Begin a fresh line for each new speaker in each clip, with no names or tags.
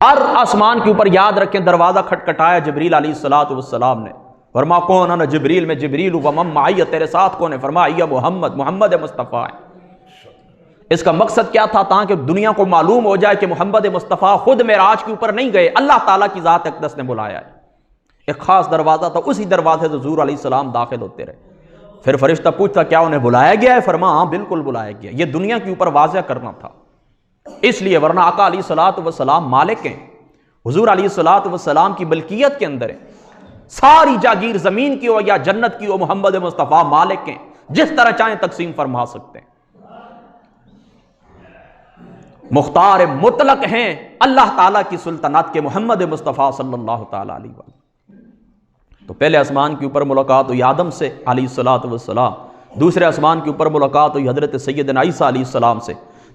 ہر آسمان کے اوپر یاد رکھیں دروازہ کھٹکھٹایا جبریل علیہ الصلوۃ والسلام نے، فرما کون؟ انا جبریل، میں جبریل ہوں، ومن معی، تیرے ساتھ کون ہے؟ فرمایا محمد، محمد مصطفیٰ ہے۔ اس کا مقصد کیا تھا؟ تاکہ دنیا کو معلوم ہو جائے کہ محمد مصطفیٰ خود معراج کے اوپر نہیں گئے، اللہ تعالیٰ کی ذات اقدس نے بلایا ہے۔ ایک خاص دروازہ تھا، اسی دروازے سے حضور علیہ السلام داخل ہوتے رہے۔ پھر فرشتہ پوچھتا کیا انہیں بلایا گیا ہے؟ فرما ہاں بالکل بلایا گیا۔ یہ دنیا کے اوپر واضح کرنا تھا، اس لیے، ورنہ آقا علیہ الصلوۃ والسلام مالک ہیں، حضور علیہ الصلوۃ والسلام کی ملکیت کے اندر ہے، ساری جاگیر زمین کی ہو یا جنت کی ہو، محمد مصطفیٰ مالک ہیں، جس طرح چاہیں تقسیم فرما سکتے ہیں، مختار مطلق ہیں اللہ تعالیٰ کی سلطنت کے محمد مصطفیٰ صلی اللہ تعالیٰ علیہ وسلم۔ تو پہلے آسمان کے اوپر ملاقات ہوئی آدم سے علیہ الصلوۃ والسلام، دوسرے آسمان کے اوپر ملاقات ہوئی حضرت سیدنا عیسیٰ علیہ السلام سے،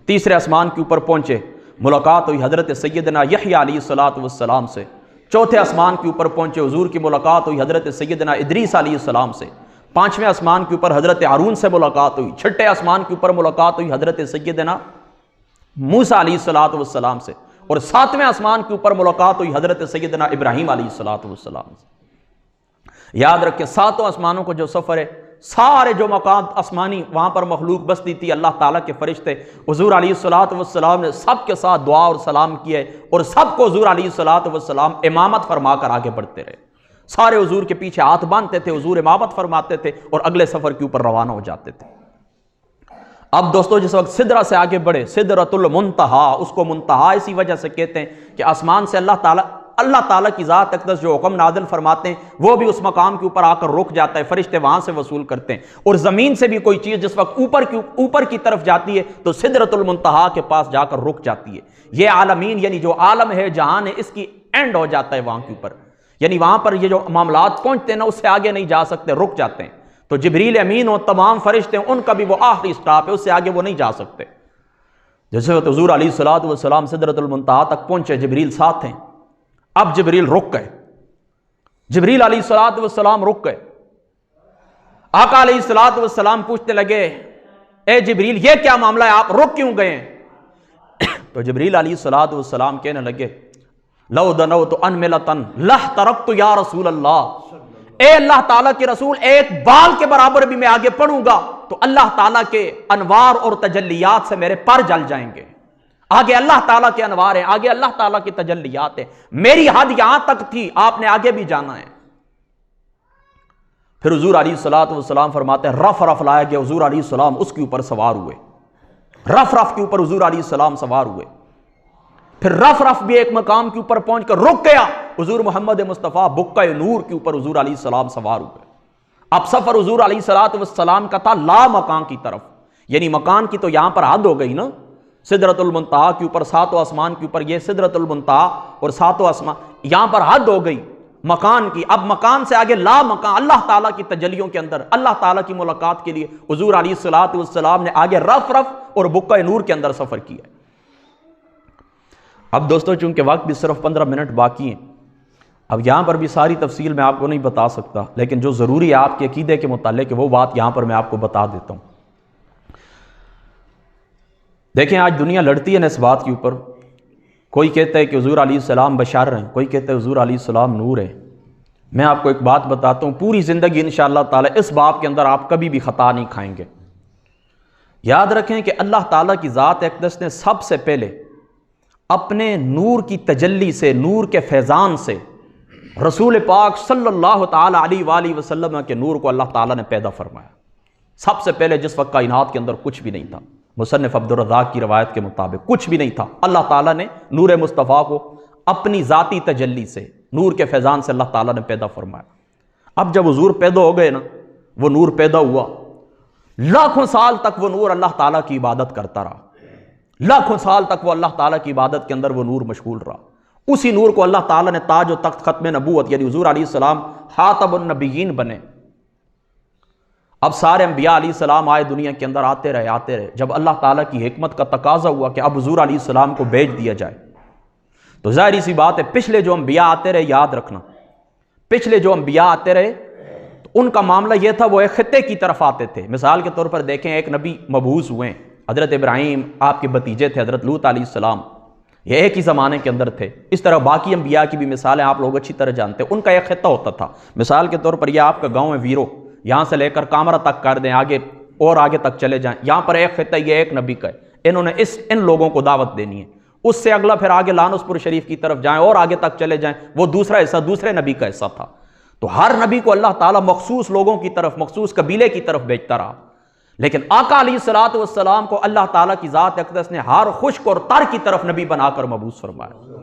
تیسرے آسمان کے اوپر پہنچے ملاقات ہوئی حضرت سیدنا یحییٰ علیہ الصلوۃ والسلام سے، چوتھے آسمان کے اوپر پہنچے حضور کی ملاقات ہوئی حضرت سیدنا ادریس علیہ السلام سے، پانچویں آسمان کے اوپر حضرت ہارون سے ملاقات ہوئی، چھٹے آسمان کے اوپر ملاقات ہوئی حضرت سیدنا موسیٰ علیہ الصلوۃ والسلام سے، اور ساتویں آسمان کے اوپر ملاقات ہوئی حضرت سیدنا ابراہیم علیہ الصلوۃ والسلام سے۔ یاد رکھیں ساتوں آسمانوں کو جو سفر ہے، سارے جو مقام آسمانی وہاں پر مخلوق بستی تھی، اللہ تعالیٰ کے فرشتے، حضور علیہ الصلوۃ والسلام نے سب کے ساتھ دعا اور سلام کیا ہے، اور سب کو حضور علیہ الصلوۃ والسلام امامت فرما کر آگے بڑھتے رہے۔ سارے حضور کے پیچھے ہاتھ باندھتے تھے، حضور امامت فرماتے تھے اور اگلے سفر کے اوپر روانہ ہو جاتے تھے۔ اب دوستو جس وقت سدرہ سے آگے بڑھے، سدرۃ المنتہا، اس کو منتہا اسی وجہ سے کہتے ہیں کہ آسمان سے اللہ تعالیٰ کی ذات اقدس جو حکم نازل فرماتے ہیں وہ بھی اس مقام کے اوپر آ کر رک جاتا ہے، فرشتے وہاں سے وصول کرتے ہیں، اور زمین سے بھی کوئی چیز جس وقت اوپر کی طرف جاتی ہے تو سدرۃ المنتہا کے پاس جا کر رک جاتی ہے۔ یہ عالمین یعنی جو عالم ہے، جہان ہے، اس کی اینڈ ہو جاتا ہے وہاں کے اوپر، یعنی وہاں پر یہ جو معاملات پہنچتے ہیں نا، اس سے آگے نہیں جا سکتے، رک جاتے ہیں۔ تو جبریل امین اور تمام فرشتے ہیں، ان کا بھی وہ آخری سٹاپ ہے، اس سے آگے وہ نہیں جا سکتے۔ جیسے حضور علیہ الصلوۃ والسلام سدرۃ المنتہا تک پہنچے، جبریل ساتھ ہیں، اب جبریل رک گئے، جبریل علیہ الصلوۃ والسلام رک گئے۔ آقا علیہ الصلوۃ والسلام پوچھتے لگے اے جبریل یہ کیا معاملہ ہے، آپ رک کیوں گئے ہیں؟ تو جبریل علیہ الصلوۃ والسلام کہنے لگے لو دنوت انملۃ لاحترقت یا رسول اللہ، اے اللہ تعالیٰ کے رسول، ایک بال کے برابر بھی میں آگے پڑھوں گا تو اللہ تعالیٰ کے انوار اور تجلیات سے میرے پر جل جائیں گے۔ آگے اللہ تعالیٰ کے انوار ہیں، آگے اللہ تعالیٰ کی تجلیات ہیں، میری حد یہاں تک تھی، آپ نے آگے بھی جانا ہے۔ پھر حضور علیہ الصلوۃ والسلام فرماتے ہیں رف رف لایا گیا، حضور علیہ السلام اس کے اوپر سوار ہوئے، رف رف کے اوپر حضور علیہ السلام سوار ہوئے۔ پھر رف رف بھی ایک مقام کے اوپر پہنچ کر رک گیا، حضور محمد مصطفیٰ بقع نور کے اوپر حضور علیہ السلام سوار ہوئے۔ اب سفر حضور علیہ الصلوۃ والسلام کا تھا لا مکان کی طرف، یعنی مکان کی تو یہاں پر حد ہو گئی نا، سدرۃ المنتہا کے اوپر ساتوں آسمان کے اوپر یہ سدرۃ المنتہا اور ساتوں آسمان، یہاں پر حد ہو گئی مکان کی۔ اب مکان سے آگے لا مکان، اللہ تعالیٰ کی تجلیوں کے اندر اللہ تعالیٰ کی ملاقات کے لیے حضور علیہ الصلوۃ والسلام نے آگے رف رف اور بقع نور کے اندر سفر کیا۔ اب دوستو چونکہ وقت بھی صرف 15 منٹ باقی ہیں، اب یہاں پر بھی ساری تفصیل میں آپ کو نہیں بتا سکتا، لیکن جو ضروری ہے آپ کے عقیدے کے متعلق وہ بات یہاں پر میں آپ کو بتا دیتا ہوں۔ دیکھیں آج دنیا لڑتی ہے نا اس بات کے اوپر، کوئی کہتا ہے کہ حضور علیہ السلام بشر ہیں، کوئی کہتا ہے حضور علیہ السلام نور ہے۔ میں آپ کو ایک بات بتاتا ہوں، پوری زندگی انشاءاللہ تعالی اس باب کے اندر آپ کبھی بھی خطا نہیں کھائیں گے۔ یاد رکھیں کہ اللہ تعالیٰ کی ذات اقدس نے سب سے پہلے اپنے نور کی تجلی سے، نور کے فیضان سے رسول پاک صلی اللہ تعالی علیہ وآلہ وسلم کے نور کو اللہ تعالیٰ نے پیدا فرمایا۔ سب سے پہلے جس وقت کائنات کے اندر کچھ بھی نہیں تھا، مصنف عبدالرزاق کی روایت کے مطابق کچھ بھی نہیں تھا، اللہ تعالیٰ نے نور مصطفیٰ کو اپنی ذاتی تجلی سے، نور کے فیضان سے اللہ تعالیٰ نے پیدا فرمایا۔ اب جب حضور پیدا ہو گئے نا، وہ نور پیدا ہوا، لاکھوں سال تک وہ نور اللہ تعالیٰ کی عبادت کرتا رہا، لاکھوں سال تک وہ اللہ تعالیٰ کی عبادت کے اندر وہ نور مشغول رہا۔ اسی نور کو اللہ تعالیٰ نے تاج و تخت ختم نبوت یعنی حضور علیہ السلام خاتم النبیین بنے۔ اب سارے انبیاء علیہ السلام آئے دنیا کے اندر، آتے رہے۔ جب اللہ تعالیٰ کی حکمت کا تقاضا ہوا کہ اب حضور علیہ السلام کو بھیج دیا جائے، تو ظاہری سی بات ہے پچھلے جو انبیاء آتے رہے، یاد رکھنا پچھلے جو انبیاء آتے رہے تو ان کا معاملہ یہ تھا وہ ایک خطے کی طرف آتے تھے۔ مثال کے طور پر دیکھیں، ایک نبی مبعوث ہوئے، حضرت ابراہیم آپ کے بھتیجے تھے حضرت لوط علیہ السلام، یہ ایک ہی زمانے کے اندر تھے۔ اس طرح باقی انبیاء کی بھی مثالیں آپ لوگ اچھی طرح جانتے ہیں۔ ان کا ایک خطہ ہوتا تھا، مثال کے طور پر یہ آپ کا گاؤں ہے ویرو، یہاں سے لے کر کامرا تک کر دیں، آگے اور آگے تک چلے جائیں، یہاں پر ایک خطہ یہ ایک نبی کا ہے، انہوں نے ان لوگوں کو دعوت دینی ہے۔ اس سے اگلا پھر آگے لانس پور شریف کی طرف جائیں اور آگے تک چلے جائیں، وہ دوسرا حصہ دوسرے نبی کا حصہ تھا۔ تو ہر نبی کو اللہ تعالیٰ مخصوص لوگوں کی طرف، مخصوص قبیلے کی طرف بھیجتا رہا، لیکن آقا علیہ الصلوۃ والسلام کو اللہ تعالیٰ کی ذات اقدس نے ہر خشک اور تر کی طرف نبی بنا کر مبعوث فرمایا۔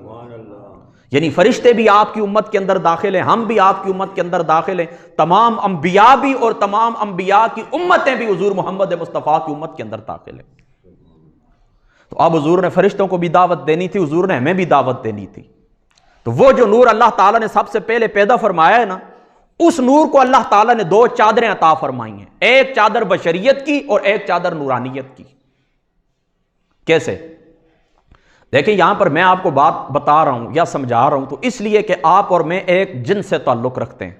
یعنی فرشتے بھی آپ کی امت کے اندر داخل ہیں، ہم بھی آپ کی امت کے اندر داخل ہیں، تمام انبیاء بھی اور تمام انبیاء کی امتیں بھی حضور محمد مصطفیٰ کی امت کے اندر داخل ہیں۔ تو اب حضور نے فرشتوں کو بھی دعوت دینی تھی، حضور نے ہمیں بھی دعوت دینی تھی۔ تو وہ جو نور اللہ تعالیٰ نے سب سے پہلے پیدا فرمایا ہے نا، اس نور کو اللہ تعالیٰ نے دو چادریں عطا فرمائی ہیں، ایک چادر بشریت کی اور ایک چادر نورانیت کی۔ کیسے؟ دیکھیں یہاں پر میں آپ کو بات بتا رہا ہوں یا سمجھا رہا ہوں تو اس لیے کہ آپ اور میں ایک جن سے تعلق رکھتے ہیں،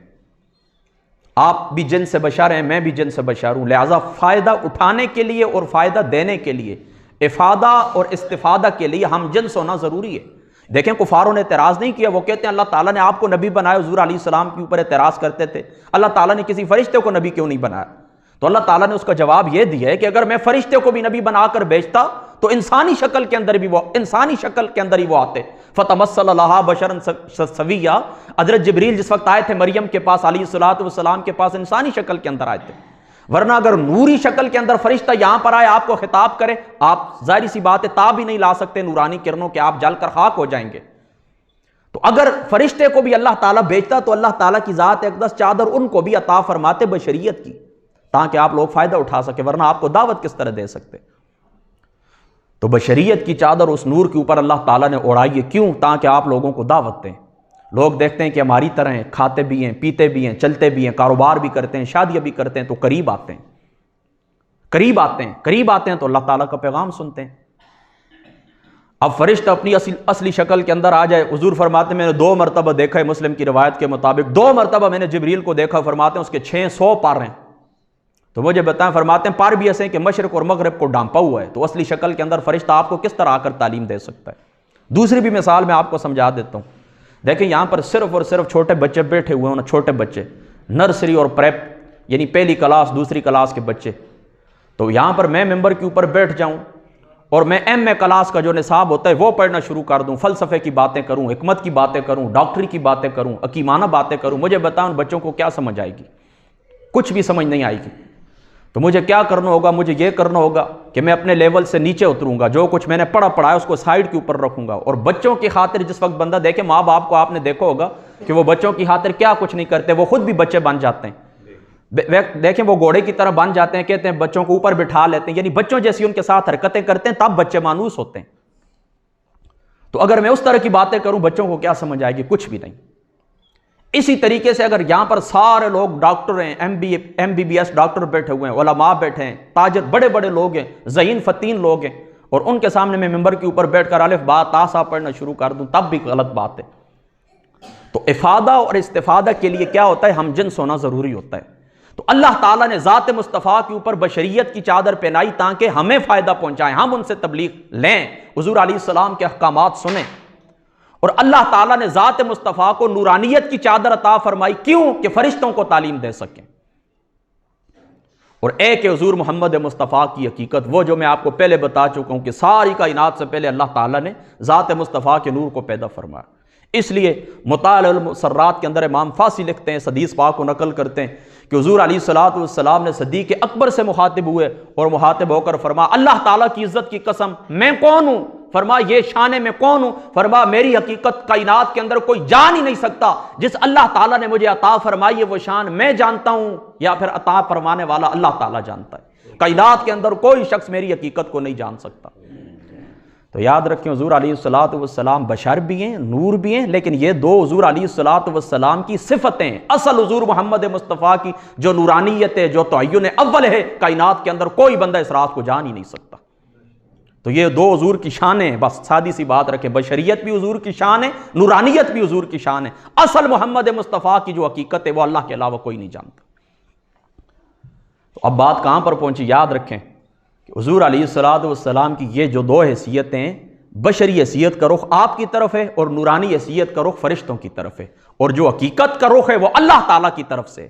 آپ بھی جن سے بشر ہیں، میں بھی جن سے بشر ہوں، لہذا فائدہ اٹھانے کے لیے اور فائدہ دینے کے لیے، افادہ اور استفادہ کے لیے ہم جنس ہونا ضروری ہے۔ دیکھیں کفاروں نے اعتراض نہیں کیا، وہ کہتے ہیں اللہ تعالیٰ نے آپ کو نبی بنایا، حضور علیہ السلام کے اوپر اعتراض کرتے تھے اللہ تعالیٰ نے کسی فرشتے کو نبی کیوں نہیں بنایا؟ تو اللہ تعالیٰ نے اس کا جواب یہ دیا ہے کہ اگر میں فرشتے کو بھی نبی بنا کر بھیجتا تو انسانی شکل کے اندر ہی وہ آتے۔ فتمثل لہا بشرا سویا، حضرت جبریل جس وقت آئے تھے مریم کے پاس علیہ الصلوۃ والسلام کے پاس، انسانی شکل کے اندر آئے تھے، ورنہ اگر نوری شکل کے اندر فرشتہ یہاں پر آئے آپ کو خطاب کرے، آپ ظاہری سی بات ہے تاب ہی نہیں لا سکتے نورانی کرنوں کے، آپ جل کر خاک ہو جائیں گے۔ تو اگر فرشتے کو بھی اللہ تعالیٰ بھیجتا تو اللہ تعالیٰ کی ذات اقدس چادر ان کو بھی عطا فرماتے بشریت کی، تاکہ آپ لوگ فائدہ اٹھا سکے، ورنہ آپ کو دعوت کس طرح دے سکتے؟ تو بشریت کی چادر اس نور کے اوپر اللہ تعالیٰ نے اڑائی ہے، کیوں؟ تاکہ آپ لوگوں کو دعوت دیں۔ لوگ دیکھتے ہیں کہ ہماری طرح ہیں، کھاتے بھی ہیں، پیتے بھی ہیں، چلتے بھی ہیں، کاروبار بھی کرتے ہیں، شادیاں بھی کرتے ہیں، تو قریب آتے ہیں تو اللہ تعالیٰ کا پیغام سنتے ہیں۔ اب فرشتہ اپنی اصلی شکل کے اندر آ جائے، حضور فرماتے ہیں میں نے 2 مرتبہ دیکھا ہے، مسلم کی روایت کے مطابق 2 مرتبہ میں نے جبریل کو دیکھا، فرماتے ہیں اس کے 600 پر ہیں۔ تو مجھے بتائیں، فرماتے ہیں پر بھی ایسے ہیں کہ مشرق اور مغرب کو ڈھانپا ہوا ہے، تو اصلی شکل کے اندر فرشتہ آپ کو کس طرح آ کر تعلیم دے سکتا ہے؟ دوسری بھی مثال میں آپ کو سمجھا دیتا ہوں۔ دیکھیں یہاں پر صرف اور صرف چھوٹے بچے بیٹھے ہوئے ہیں، چھوٹے بچے، نرسری اور پریپ، یعنی پہلی کلاس دوسری کلاس کے بچے۔ تو یہاں پر میں ممبر کے اوپر بیٹھ جاؤں اور میں ایم اے کلاس کا جو نصاب ہوتا ہے وہ پڑھنا شروع کر دوں، فلسفے کی باتیں کروں، حکمت کی باتیں کروں، ڈاکٹری کی باتیں کروں، حکیمانہ باتیں کروں، مجھے بتاؤں بچوں کو کیا سمجھ آئے گی؟ کچھ بھی سمجھ نہیں آئے گی۔ تو مجھے کیا کرنا ہوگا؟ مجھے یہ کرنا ہوگا کہ میں اپنے لیول سے نیچے اتروں گا، جو کچھ میں نے پڑھا ہے اس کو سائیڈ کے اوپر رکھوں گا، اور بچوں کی خاطر جس وقت بندہ دیکھے، ماں باپ کو آپ نے دیکھا ہوگا کہ وہ بچوں کی خاطر کیا کچھ نہیں کرتے، وہ خود بھی بچے بن جاتے ہیں۔ دیکھیں وہ گھوڑے کی طرح بن جاتے ہیں، کہتے ہیں بچوں کو اوپر بٹھا لیتے ہیں، یعنی بچوں جیسی ان کے ساتھ حرکتیں کرتے ہیں، تب بچے مانوس ہوتے ہیں۔ تو اگر میں اس طرح کی باتیں کروں بچوں کو کیا سمجھ آئے گی؟ کچھ بھی نہیں۔ اسی طریقے سے اگر یہاں پر سارے لوگ ڈاکٹر ہیں، M B B S doctor بیٹھے ہوئے ہیں، علماء بیٹھے ہیں، تاجر بڑے بڑے لوگ ہیں، ذہین فتین لوگ ہیں، اور ان کے سامنے میں ممبر کے اوپر بیٹھ کر الف با تا سا پڑھنا شروع کر دوں، تب بھی غلط بات ہے۔ تو افادہ اور استفادہ کے لیے کیا ہوتا ہے؟ ہم جنس ہونا ضروری ہوتا ہے۔ تو اللہ تعالیٰ نے ذات مصطفیٰ کے اوپر بشریت کی چادر پہنائی تاکہ ہمیں فائدہ پہنچائیں، ہم ان سے تبلیغ لیں، حضور علیہ السلام کے احکامات سنیں۔ اور اللہ تعالیٰ نے ذات مصطفیٰ کو نورانیت کی چادر عطا فرمائی، کیوں؟ کہ فرشتوں کو تعلیم دے سکیں۔ اور ایک حضور محمد مصطفیٰ کی حقیقت، وہ جو میں آپ کو پہلے بتا چکا ہوں کہ ساری کائنات سے پہلے اللہ تعالیٰ نے ذات مصطفیٰ کے نور کو پیدا فرمایا۔ اس لیے مطالع المسرات کے اندر امام فاسی لکھتے ہیں، حدیث پاک کو نقل کرتے ہیں کہ حضور علیہ الصلوۃ والسلام نے صدیق اکبر سے مخاطب ہوئے اور مخاطب ہو کر فرمایا اللہ تعالیٰ کی عزت کی قسم میں کون ہوں؟ فرمایا یہ شان میں کون ہوں؟ فرمایا میری حقیقت کائنات کے اندر کوئی جان ہی نہیں سکتا، جس اللہ تعالیٰ نے مجھے عطا فرمائی ہے وہ شان میں جانتا ہوں یا پھر عطا فرمانے والا اللہ تعالیٰ جانتا ہے۔ کائنات کے اندر کوئی شخص میری حقیقت کو نہیں جان سکتا۔ تو یاد رکھیں حضور علیہ الصلوۃ والسلام بشر بھی ہیں، نور بھی ہیں، لیکن یہ دو حضور علیہ الصلوۃ والسلام کی صفتیں، اصل حضور محمد مصطفیٰ کی جو نورانیت ہے، جو تعین اول ہے، کائنات کے اندر کوئی بندہ اس رات کو جان ہی نہیں سکتا۔ تو یہ دو حضور کی شانیں، بس سادی سی بات رکھیں، بشریت بھی حضور کی شان ہے، نورانیت بھی حضور کی شان ہے، اصل محمد مصطفیٰ کی جو حقیقت ہے وہ اللہ کے علاوہ کوئی نہیں جانتا۔ تو اب بات کہاں پر پہنچی؟ یاد رکھیں حضور علیہ الصلوۃ والسلام کی یہ جو دو حیثیتیں بشری حیثیت کا رخ آپ کی طرف ہے اور نورانی حیثیت کا رخ فرشتوں کی طرف ہے، اور جو حقیقت کا رخ ہے وہ اللہ تعالیٰ کی طرف سے،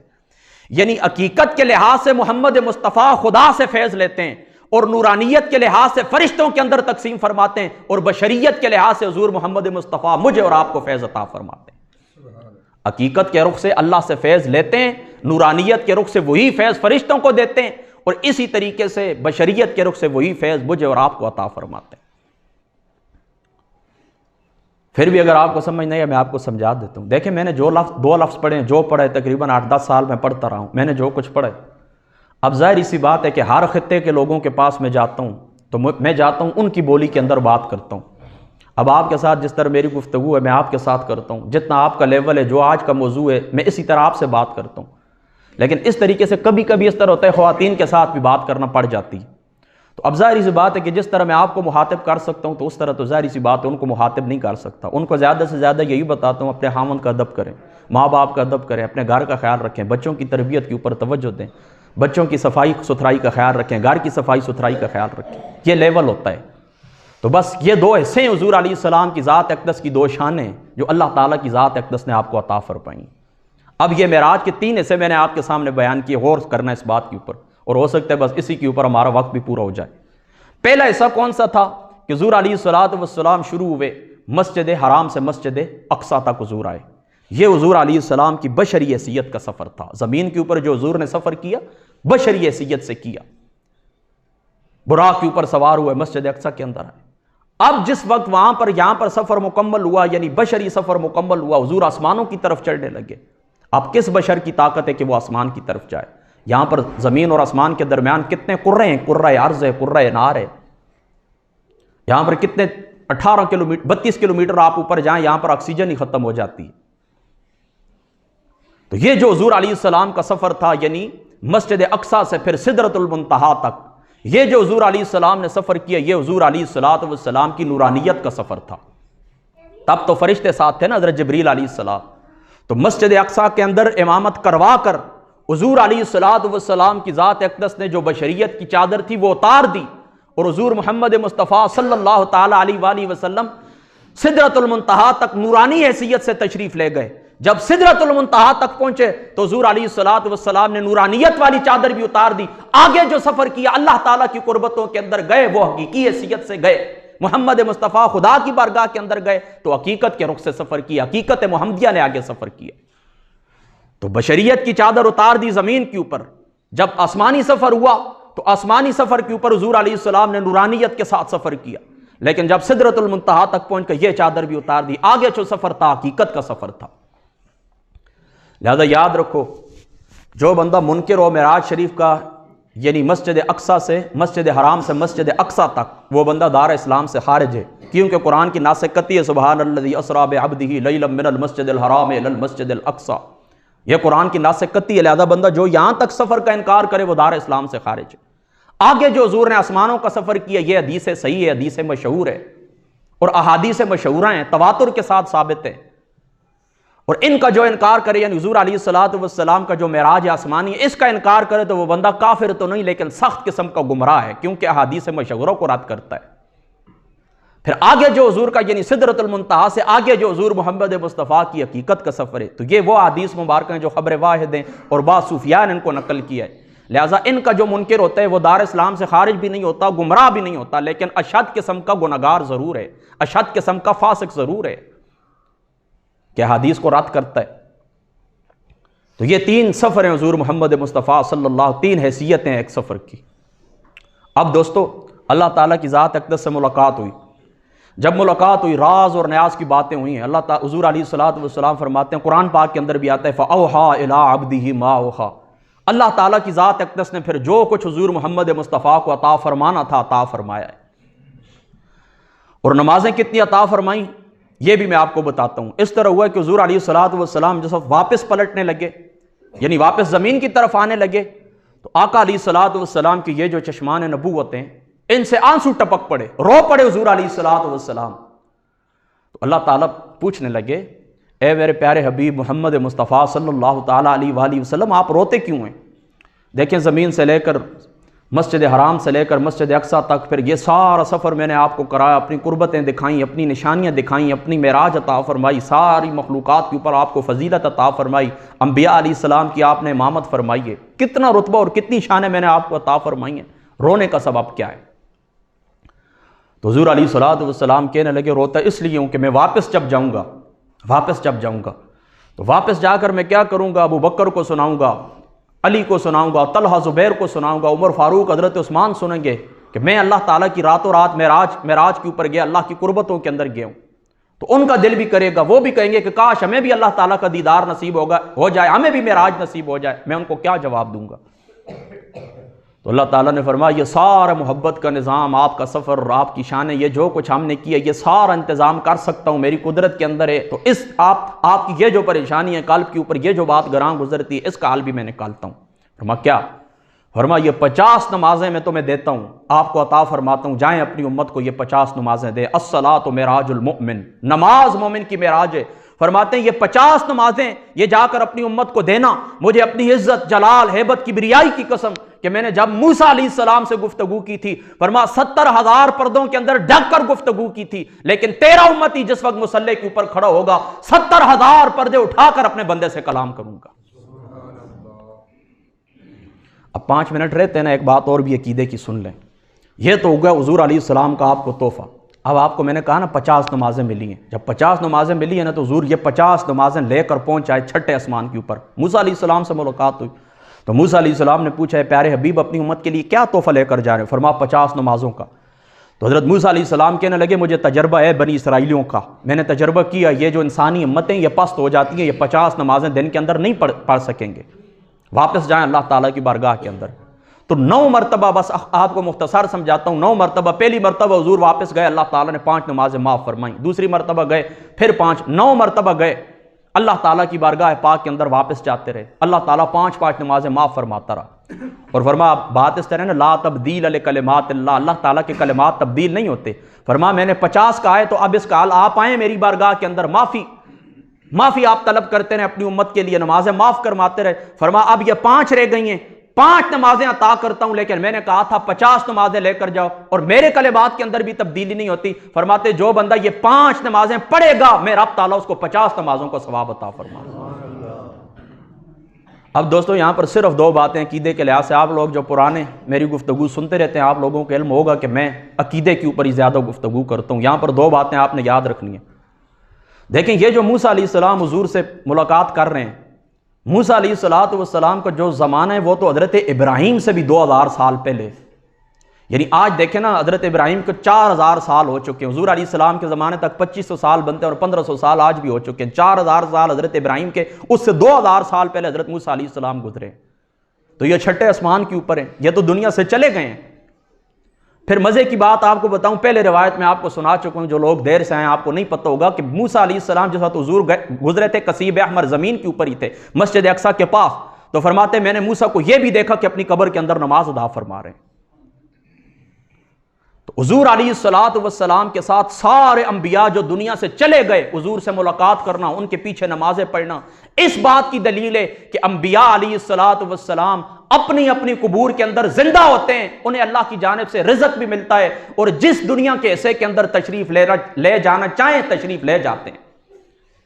یعنی حقیقت کے لحاظ سے محمد مصطفیٰ خدا سے فیض لیتے ہیں، اور نورانیت کے لحاظ سے فرشتوں کے اندر تقسیم فرماتے ہیں، اور بشریت کے لحاظ سے حضور محمد مصطفیٰ مجھے اور آپ کو فیض عطا فرماتے ہیں۔ حقیقت کے رخ سے اللہ سے فیض لیتے ہیں، نورانیت کے رخ سے وہی فیض فرشتوں کو دیتے ہیں، اور اسی طریقے سے بشریت کے رخ سے وہی فیض مجھے اور آپ کو عطا فرماتے ہیں۔ پھر بھی اگر آپ کو سمجھ نہیں ہے میں آپ کو سمجھا دیتا ہوں۔ دیکھیں میں نے جو دو لفظ پڑھے ہیں، جو پڑھے تقریباً 8-10 سال میں پڑھتا رہا ہوں، میں نے جو کچھ پڑھے، اب ظاہر سی بات ہے کہ ہر خطے کے لوگوں کے پاس میں جاتا ہوں تو میں جاتا ہوں ان کی بولی کے اندر بات کرتا ہوں۔ اب آپ کے ساتھ جس طرح میری گفتگو ہے میں آپ کے ساتھ کرتا ہوں، جتنا آپ کا لیول ہے، جو آج کا موضوع ہے، میں اسی طرح آپ سے بات کرتا ہوں۔ لیکن اس طریقے سے کبھی کبھی اس طرح ہوتا ہے خواتین کے ساتھ بھی بات کرنا پڑ جاتی ہے، تو اب ظاہری سی بات ہے کہ جس طرح میں آپ کو مخاطب کر سکتا ہوں تو اس طرح تو ظاہری سی بات ہے ان کو مخاطب نہیں کر سکتا۔ ان کو زیادہ سے زیادہ یہی بتاتا ہوں اپنے خاوند کا ادب کریں، ماں باپ کا ادب کریں، اپنے گھر کا خیال رکھیں، بچوں کی تربیت کے اوپر توجہ دیں، بچوں کی صفائی ستھرائی کا خیال رکھیں، گھر کی صفائی ستھرائی کا خیال رکھیں، یہ لیول ہوتا ہے۔ تو بس یہ دو حصے ہیں حضور علیہ السلام کی ذات اقدس کی، دو شانیں ہیں جو اللہ تعالیٰ کی ذات اقدس نے آپ کو عطا فرمائیں۔ اب یہ معراج کے 3 حصے میں نے آپ کے سامنے بیان کیے، غور کرنا اس بات کے اوپر، اور ہو سکتا ہے بس اسی کے اوپر ہمارا وقت بھی پورا ہو جائے۔ پہلا حصہ کون سا تھا کہ حضور علیہ السلام شروع ہوئے مسجد حرام سے مسجد اقصیٰ تک حضور آئے، یہ حضور علیہ السلام کی بشری حیثیت کا سفر تھا۔ زمین کے اوپر جو حضور نے سفر کیا بشری حیثیت سے کیا، براق کے اوپر سوار ہوئے مسجد اقصیٰ کے اندر آئے۔ اب جس وقت وہاں پر یہاں پر سفر مکمل ہوا، یعنی بشری سفر مکمل ہوا، حضور آسمانوں کی طرف چڑھنے لگے۔ اب کس بشر کی طاقت ہے کہ وہ آسمان کی طرف جائے؟ یہاں پر زمین اور آسمان کے درمیان کتنے قرے ہیں؟ قرہ ارض ہے، قرہ نار ہے۔ یہاں پر کتنے 18 کلومیٹر 32 کلومیٹر آپ اوپر جائیں، یہاں پر آکسیجن ہی ختم ہو جاتی ہے۔ تو یہ جو حضور علیہ السلام کا سفر تھا، یعنی مسجد اقصیٰ سے پھر سدرۃ المنتہا تک، یہ جو حضور علیہ السلام نے سفر کیا، یہ حضور علیہ السلام کی نورانیت کا سفر تھا۔ تب تو فرشتے ساتھ تھے نا، حضرت جبریل علیہ السلام، تو مسجد اقصیٰ کے اندر امامت کروا کر حضور علیہ السلام کی ذات اقدس نے جو بشریت کی چادر تھی وہ اتار دی، اور حضور محمد مصطفیٰ صلی اللہ تعالیٰ علیہ وآلہ وسلم سدرۃ المنتہا تک نورانی حیثیت سے تشریف لے گئے۔ جب سدرۃ المنتہا تک پہنچے تو حضور علیہ السلام نے نورانیت والی چادر بھی اتار دی۔ آگے جو سفر کیا اللہ تعالیٰ کی قربتوں کے اندر گئے، وہ حقیقی حیثیت سے گئے، محمد مصطفیٰ خدا کی بارگاہ کے اندر گئے تو حقیقت کے رخ سے سفر کیا، حقیقت محمدیہ نے آگے سفر کیا۔ تو بشریت کی چادر اتار دی زمین کے اوپر۔ جب آسمانی سفر ہوا تو آسمانی سفر کے اوپر حضور علیہ السلام نے نورانیت کے ساتھ سفر کیا، لیکن جب سدرۃ المنتہا تک پہنچ کر یہ چادر بھی اتار دی، آگے جو سفر تھا حقیقت کا سفر تھا۔ لہذا یاد رکھو، جو بندہ منکر ہو معراج شریف کا، یعنی مسجد اقصیٰ سے مسجد حرام سے مسجد اقصیٰ تک، وہ بندہ دار اسلام سے خارج ہے، کیونکہ قرآن کی ناسخ قطعی ہے، سبحان الذی اسریٰ بعبدہ لیلا من المسجد الحرام الی المسجد الاقصیٰ، یہ قرآن کی ناسخ قطعی ہے۔ لہذا بندہ جو یہاں تک سفر کا انکار کرے وہ دار اسلام سے خارج ہے۔ آگے جو حضور نے آسمانوں کا سفر کیا، یہ حدیث صحیح ہے، حدیث مشہور ہے، اور احادیث مشہورہ ہیں، تواتر کے ساتھ ثابت ہے۔ اور ان کا جو انکار کرے، یعنی حضور علیہ السلام کا جو معراج آسمانی ہے، اس کا انکار کرے تو وہ بندہ کافر تو نہیں لیکن سخت قسم کا گمراہ ہے، کیونکہ احادیث مشہوروں کو رد کرتا ہے۔ پھر آگے جو حضور کا یعنی سدرۃ المنتہا سے آگے جو حضور محمد مصطفیٰ کی حقیقت کا سفر ہے، تو یہ وہ حدیث مبارکہ ہیں جو خبر واحد ہیں اور بعض صوفیاء نے ان کو نقل کیا ہے۔ لہٰذا ان کا جو منکر ہوتا ہے وہ دار اسلام سے خارج بھی نہیں ہوتا، گمراہ بھی نہیں ہوتا، لیکن اشد قسم کا گناہگار ضرور ہے، اشد قسم کا فاسق ضرور ہے کہ حدیث کو رد کرتا ہے۔ تو یہ 3 سفر ہیں حضور محمد مصطفیٰ صلی اللہ، 3 حیثیتیں ایک سفر کی۔ اب دوستو، اللہ تعالیٰ کی ذات اقدس سے ملاقات ہوئی، جب ملاقات ہوئی راز اور نیاز کی باتیں ہوئی ہیں۔ اللہ تعالیٰ حضور علیہ السلام فرماتے ہیں، قرآن پاک کے اندر بھی آتا ہے فَأَوْحَىٰ إِلَىٰ عَبْدِهِ مَا أَوْحَىٰ، اللہ تعالیٰ کی ذات اقدس نے پھر جو کچھ حضور محمد مصطفیٰ کو عطا فرمانا تھا عطا فرمایا ہے۔ اور نمازیں کتنی عطا فرمائیں یہ بھی میں آپ کو بتاتا ہوں۔ اس طرح ہوا کہ حضور علیہ السلام جس وقت واپس پلٹنے لگے، یعنی واپس زمین کی طرف آنے لگے، تو آقا علیہ السلام کی یہ جو چشمان نبوت ہیں، ان سے آنسو ٹپک پڑے، رو پڑے حضور علیہ السلام۔ تو اللہ تعالیٰ پوچھنے لگے، اے میرے پیارے حبیب محمد مصطفیٰ صلی اللہ تعالیٰ علیہ وآلہ وسلم، آپ روتے کیوں ہیں؟ دیکھیں زمین سے لے کر مسجد حرام سے لے کر مسجد اقصیٰ تک، پھر یہ سارا سفر میں نے آپ کو کرایا، اپنی قربتیں دکھائیں، اپنی نشانیاں دکھائیں، اپنی معراج عطا فرمائی، ساری مخلوقات کے اوپر آپ کو فضیلت عطا فرمائی، انبیاء علیہ السلام کی آپ نے امامت فرمائی ہے، کتنا رتبہ اور کتنی شانیں میں نے آپ کو عطا فرمائی ہیں، رونے کا سبب کیا ہے؟ تو حضور علیہ الصلوۃ والسلام کہنے لگے روتا اس لیے ہوں کہ میں واپس جب جاؤں گا تو واپس جا کر میں کیا کروں گا؟ ابو بکر کو سناؤں گا، علی کو سناؤں گا، طلحہ زبیر کو سناؤں گا، عمر فاروق حضرت عثمان سنیں گے کہ میں اللہ تعالیٰ کی راتوں رات معراج کے اوپر گیا، اللہ کی قربتوں کے اندر گیا ہوں۔ تو ان کا دل بھی کرے گا، وہ بھی کہیں گے کہ کاش ہمیں بھی اللہ تعالیٰ کا دیدار نصیب ہو جائے، ہمیں بھی معراج نصیب ہو جائے۔ میں ان کو کیا جواب دوں گا؟ تو اللہ تعالیٰ نے فرمایا یہ سارا محبت کا نظام، آپ کا سفر، آپ کی شانیں، یہ جو کچھ ہم نے کیا یہ سارا انتظام کر سکتا ہوں، میری قدرت کے اندر ہے۔ تو اس آپ کی یہ جو پریشانی ہے قلب کے اوپر، یہ جو بات گراں گزرتی ہے، اس کا حل بھی میں نکالتا ہوں۔ فرمایا کیا؟ فرمایا یہ 50 نمازیں میں تمہیں دیتا ہوں، آپ کو عطا فرماتا ہوں، جائیں اپنی امت کو یہ 50 نمازیں دے۔ الصلاۃ معراج المؤمن، نماز مومن کی معراج ہے۔ فرماتے ہیں یہ 50 نمازیں یہ جا کر اپنی امت کو دینا، مجھے اپنی عزت، جلال، ہیبت، کبریائی کی قسم کہ میں نے جب موسیٰ علیہ السلام سے گفتگو کی تھی، فرمایا 70,000 پردوں کے اندر ڈھک کر گفتگو کی تھی، لیکن تیرا امتی جس وقت مصلی کے اوپر کھڑا ہوگا 70,000 پردے اٹھا کر اپنے بندے سے کلام کروں گا۔ اب 5 منٹ رہتے ہیں نا، ایک بات اور بھی عقیدے کی سن لیں۔ یہ تو ہو گیا حضور علیہ السلام کا آپ کو تحفہ۔ اب آپ کو میں نے کہا نا 50 نمازیں ملی ہیں، جب 50 نمازیں ملی ہیں نا تو حضور یہ 50 نمازیں لے کر پہنچ آئے چھٹے آسمان کے اوپر۔ موسیٰ علیہ السلام سے ملاقات ہوئی تو موسیٰ علیہ السلام نے پوچھا ہے پیارے حبیب اپنی امت کے لیے کیا تحفہ لے کر جا رہے ہیں؟ فرمایا 50 نمازوں کا۔ تو حضرت موسیٰ علیہ السلام کہنے لگے مجھے تجربہ ہے بنی اسرائیلیوں کا، میں نے تجربہ کیا، یہ جو انسانی امتیں یہ پست ہو جاتی ہیں، یہ 50 نمازیں دن کے اندر نہیں پڑھ سکیں گے، واپس جائیں اللہ تعالیٰ کی بارگاہ کے اندر۔ تو 9 مرتبہ، بس آپ کو مختصر سمجھاتا ہوں، 9 مرتبہ، پہلی مرتبہ حضور واپس گئے، اللہ تعالیٰ نے 5 نمازیں معاف فرمائیں، دوسری مرتبہ گئے پھر 5، 9 مرتبہ گئے اللہ تعالیٰ کی بارگاہ پاک کے اندر واپس جاتے رہے، اللہ تعالیٰ 5 نمازیں معاف فرماتا رہا۔ اور فرمایا بات اس طرح نا لا تبدیل لکلمات اللہ، اللہ تعالیٰ کے کلمات تبدیل نہیں ہوتے۔ فرمایا میں نے 50 کا آئے تو اب اس کا حال آپ آئیں میری بارگاہ کے اندر، معافی آپ طلب کرتے رہے اپنی امت کے لیے، نمازیں معاف کرواتے رہے۔ فرمایا اب یہ 5 رہ گئی ہیں، 5 نمازیں عطا کرتا ہوں، لیکن میں نے کہا تھا 50 نمازیں لے کر جاؤ، اور میرے کلمات کے اندر بھی تبدیلی نہیں ہوتی۔ فرماتے جو بندہ یہ 5 نمازیں پڑھے گا میں رب تعالیٰ اس کو 50 نمازوں کا ثواب عطا فرما۔ اب دوستو یہاں پر صرف 2 باتیں عقیدے کے لحاظ سے، آپ لوگ جو پرانے میری گفتگو سنتے رہتے ہیں آپ لوگوں کو علم ہوگا کہ میں عقیدے کے اوپر ہی زیادہ گفتگو کرتا ہوں، یہاں پر 2 باتیں آپ نے یاد رکھنی ہیں۔ دیکھیں یہ جو موسیٰ علیہ السلام حضور سے ملاقات کر رہے ہیں، موسیٰ علیہ السلام کا جو زمانہ ہے وہ تو حضرت ابراہیم سے بھی 2000 سال پہلے، یعنی آج دیکھیں نا حضرت ابراہیم کو 4000 سال ہو چکے ہیں، حضور علیہ السلام کے زمانے تک 2500 سال بنتے ہیں اور 1500 سال آج بھی ہو چکے ہیں، 4000 سال حضرت ابراہیم کے، اس سے 2000 سال پہلے حضرت موسیٰ علیہ السلام گزرے، تو یہ چھٹے آسمان کے اوپر ہیں، یہ تو دنیا سے چلے گئے ہیں۔ پھر مزے کی بات آپ کو بتاؤں، پہلے روایت میں آپ کو سنا چکا ہوں، جو لوگ دیر سے آئے آپ کو نہیں پتہ ہوگا کہ موسیٰ علیہ السلام جس وقت حضور گزرے تھے قصیب احمر زمین کے اوپر ہی تھے، مسجد اقصیٰ کے پاس، تو فرماتے میں نے موسیٰ کو یہ بھی دیکھا کہ اپنی قبر کے اندر نماز ادا فرما رہے ہیں۔ تو حضور علیہ السلام کے ساتھ سارے انبیاء جو دنیا سے چلے گئے، حضور سے ملاقات کرنا، ان کے پیچھے نمازیں پڑھنا، اس بات کی دلیل ہے کہ انبیاء علیہ السلام اپنی اپنی قبور کے اندر زندہ ہوتے ہیں، انہیں اللہ کی جانب سے رزق بھی ملتا ہے، اور جس دنیا کے حصے کے اندر تشریف لے جانا چاہیں تشریف لے جاتے ہیں۔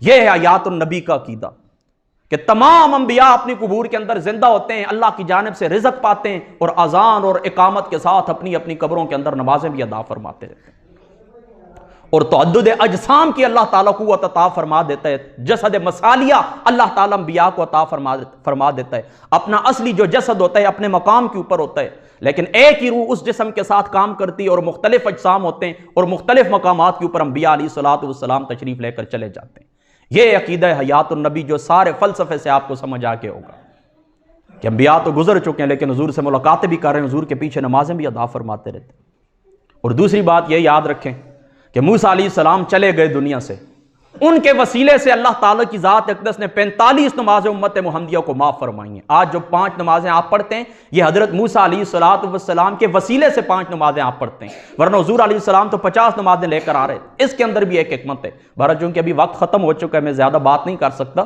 یہ ہے حیات النبی کا عقیدہ کہ تمام انبیاء اپنی قبور کے اندر زندہ ہوتے ہیں، اللہ کی جانب سے رزق پاتے ہیں، اور اذان اور اقامت کے ساتھ اپنی اپنی قبروں کے اندر نمازیں بھی ادا فرماتے رہتے ہیں۔ اور تعدد اجسام کی اللہ تعالیٰ قوت عطا فرما دیتا ہے، جسد مثالیہ اللہ تعالیٰ انبیاء کو عطا فرما دیتا ہے، اپنا اصلی جو جسد ہوتا ہے اپنے مقام کے اوپر ہوتا ہے، لیکن ایک ہی روح اس جسم کے ساتھ کام کرتی ہے، اور مختلف اجسام ہوتے ہیں، اور مختلف مقامات کے اوپر انبیاء علیہ السلام تشریف لے کر چلے جاتے ہیں۔ یہ عقیدہ ہے حیات النبی، جو سارے فلسفے سے آپ کو سمجھ آ کے ہوگا کہ انبیاء تو گزر چکے ہیں لیکن حضور سے ملاقاتیں بھی کر رہے ہیں، حضور کے پیچھے نمازیں بھی ادا فرماتے رہتے ہیں۔ اور دوسری بات یہ یاد رکھیں کہ موسیٰ علیہ السلام چلے گئے دنیا سے، ان کے وسیلے سے اللہ تعالیٰ کی ذات اقدس نے 45 نمازیں امت محمدیہ کو معاف فرمائی ہیں۔ آج جو 5 نمازیں آپ پڑھتے ہیں یہ حضرت موسیٰ علیہ السلام کے وسیلے سے 5 نمازیں آپ پڑھتے ہیں، ورنہ حضور علیہ السلام تو 50 نمازیں لے کر آ رہے ہیں۔ اس کے اندر بھی ایک حکمت ہے، بہرحال چونکہ ابھی وقت ختم ہو چکا ہے میں زیادہ بات نہیں کر سکتا۔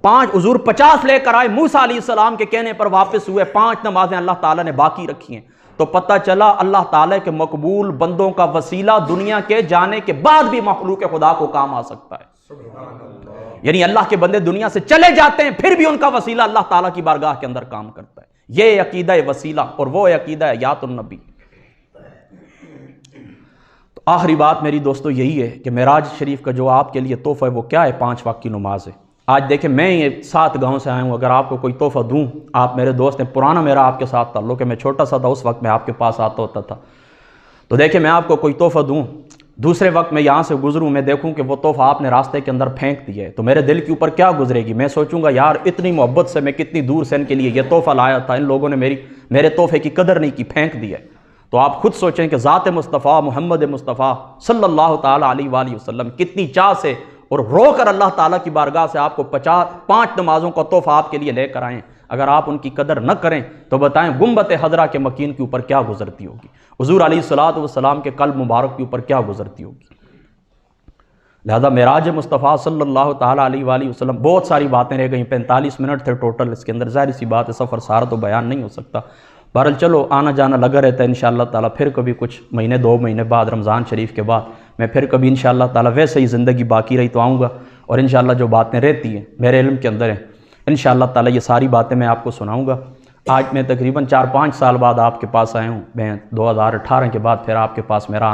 5 حضور 50 لے کر آئے، موسیٰ علیہ السلام کے کہنے پر واپس ہوئے، 5 نمازیں اللہ تعالیٰ نے باقی رکھی ہیں۔ تو پتہ چلا اللہ تعالیٰ کے مقبول بندوں کا وسیلہ دنیا کے جانے کے بعد بھی مخلوق خدا کو کام آ سکتا ہے۔ یعنی اللہ کے بندے دنیا سے چلے جاتے ہیں پھر بھی ان کا وسیلہ اللہ تعالیٰ کی بارگاہ کے اندر کام کرتا ہے۔ یہ عقیدہ وسیلہ اور وہ عقیدہ یات النبی۔ تو آخری بات میری دوستو یہی ہے کہ معراج شریف کا جو آپ کے لیے تحفہ ہے وہ کیا ہے؟ 5 وقت کی نماز ہے۔ آج دیکھیں میں یہ 7 گاؤں سے آیا ہوں، اگر آپ کو کوئی تحفہ دوں، آپ میرے دوست ہیں، پرانا میرا آپ کے ساتھ تعلق ہے، میں چھوٹا سا تھا اس وقت میں آپ کے پاس آتا ہوتا تھا، تو دیکھیں میں آپ کو کوئی تحفہ دوں، دوسرے وقت میں یہاں سے گزروں، میں دیکھوں کہ وہ تحفہ آپ نے راستے کے اندر پھینک دیا ہے، تو میرے دل کے اوپر کیا گزرے گی؟ میں سوچوں گا یار اتنی محبت سے میں کتنی دور سے ان کے لیے یہ تحفہ لایا تھا، ان لوگوں نے میرے تحفے کی قدر نہیں کی، پھینک دیا ہے۔ تو آپ خود سوچیں کہ ذات مصطفیٰ محمد مصطفیٰ صلی اللہ تعالیٰ علیہ وآلہ وسلم کتنی چاہ سے اور رو کر اللہ تعالیٰ کی بارگاہ سے آپ کو 5 نمازوں کا تحفہ آپ کے لیے لے کر آئیں، اگر آپ ان کی قدر نہ کریں تو بتائیں گنبد حضرہ کے مکین کے اوپر کیا گزرتی ہوگی، حضور علیہ الصلوۃ والسلام کے قلب مبارک کے اوپر کیا گزرتی ہوگی۔ لہذا معراج مصطفیٰ صلی اللہ تعالیٰ علیہ وآلہ وسلم، بہت ساری باتیں رہ گئیں، 45 منٹ تھے ٹوٹل اس کے اندر، ظاہر سی بات ہے سفر سارا تو بیان نہیں ہو سکتا، بہرحال چلو آنا جانا لگا رہتا ہے انشاءاللہ تعالیٰ، پھر کبھی کچھ مہینے 2 مہینے بعد رمضان شریف کے بعد میں پھر کبھی انشاءاللہ تعالیٰ ویسے ہی زندگی باقی رہی تو آؤں گا، اور انشاءاللہ جو باتیں رہتی ہیں میرے علم کے اندر ہیں انشاءاللہ تعالیٰ یہ ساری باتیں میں آپ کو سناؤں گا۔ آج میں تقریباً 4-5 سال بعد آپ کے پاس آیا ہوں، میں 2018 کے بعد پھر آپ کے پاس میرا